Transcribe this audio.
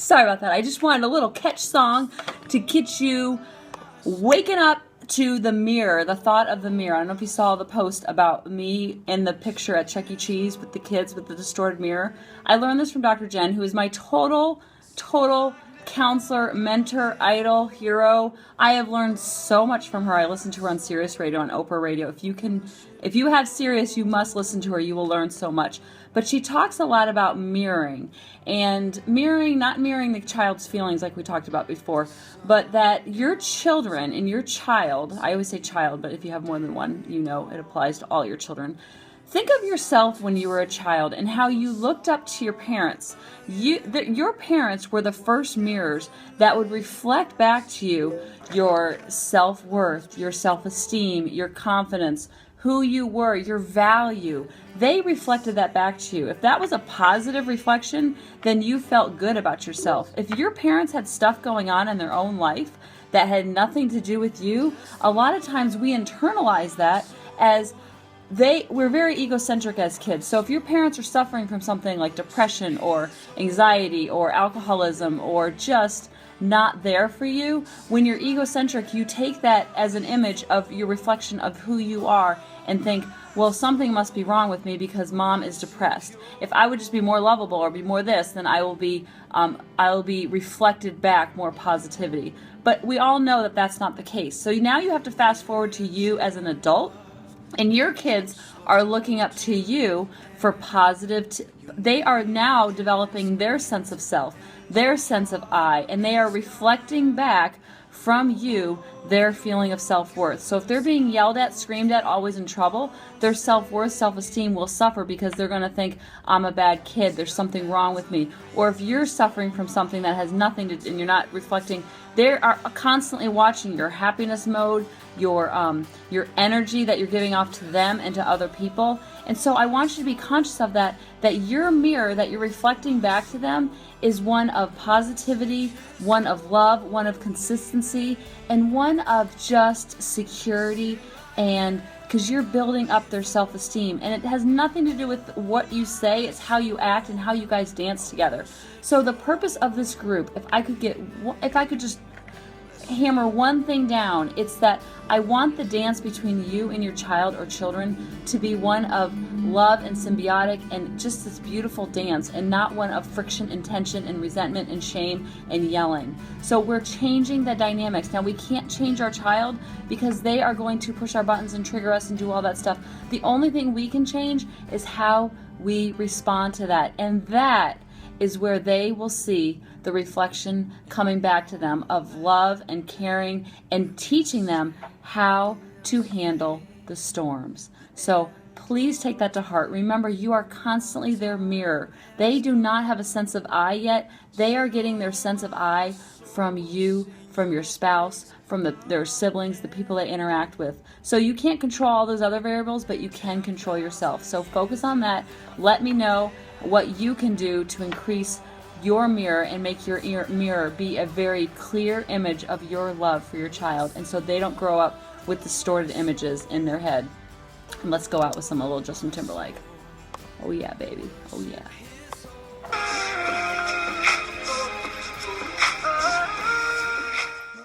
Sorry about that. I just wanted a little catch song to get you waking up to the mirror, the thought of the mirror. I don't know if you saw the post about me in the picture at Chuck E. Cheese with the kids with the distorted mirror. I learned this from Dr. Jen, who is my total counselor, mentor, idol, hero. I have learned so much from her. I listen to her on Sirius Radio, on Oprah Radio. If you have Sirius, you must listen to her. You will learn so much. But she talks a lot about mirroring, and mirroring, not mirroring the child's feelings like we talked about before, but that your children and your child, I always say child, but if you have more than one, you know it applies to all your children. Think of yourself when you were a child and how you looked up to your parents. Your parents were the first mirrors that would reflect back to you your self-worth, your self-esteem, your confidence, who you were, your value. They reflected that back to you. If that was a positive reflection, then you felt good about yourself. If your parents had stuff going on in their own life that had nothing to do with you, a lot of times we internalize that as we're very egocentric as kids. So if your parents are suffering from something like depression or anxiety or alcoholism or just not there for you, when you're egocentric, you take that as an image of your reflection of who you are and think, well, something must be wrong with me because mom is depressed. If I would just be more lovable or be more this, then I will be reflected back more positivity. But we all know that that's not the case. So now you have to fast forward to you as an adult, and your kids are looking up to you for positive. They are now developing their sense of self, their sense of I, and they are reflecting back from you their feeling of self-worth. So if they're being yelled at, screamed at, always in trouble, their self-worth, self-esteem will suffer because they're going to think, I'm a bad kid, there's something wrong with me. Or if you're suffering from something that has nothing to do, and you're not reflecting, they are constantly watching your happiness mode, your energy that you're giving off to them and to other people. And so I want you to be conscious of that your mirror that you're reflecting back to them is one of positivity, one of love, one of consistency, and one of just security, and because you're building up their self-esteem. And it has nothing to do with what you say, it's how you act and how you guys dance together. So the purpose of this group, if I could just hammer one thing down, it's that I want the dance between you and your child or children to be one of love and symbiotic and just this beautiful dance, and not one of friction and tension and resentment and shame and yelling. So we're changing the dynamics. Now we can't change our child because they are going to push our buttons and trigger us and do all that stuff. The only thing we can change is how we respond to that, and that is where they will see the reflection coming back to them of love and caring and teaching them how to handle the storms. So please take that to heart. Remember, you are constantly their mirror. They do not have a sense of I yet. They are getting their sense of I from you, from your spouse, from their siblings, the people they interact with. So you can't control all those other variables, but you can control yourself. So focus on that. Let me know what you can do to increase your mirror and make your mirror be a very clear image of your love for your child, and so they don't grow up with distorted images in their head. And let's go out with a little Justin Timberlake. Oh yeah, baby. Oh yeah.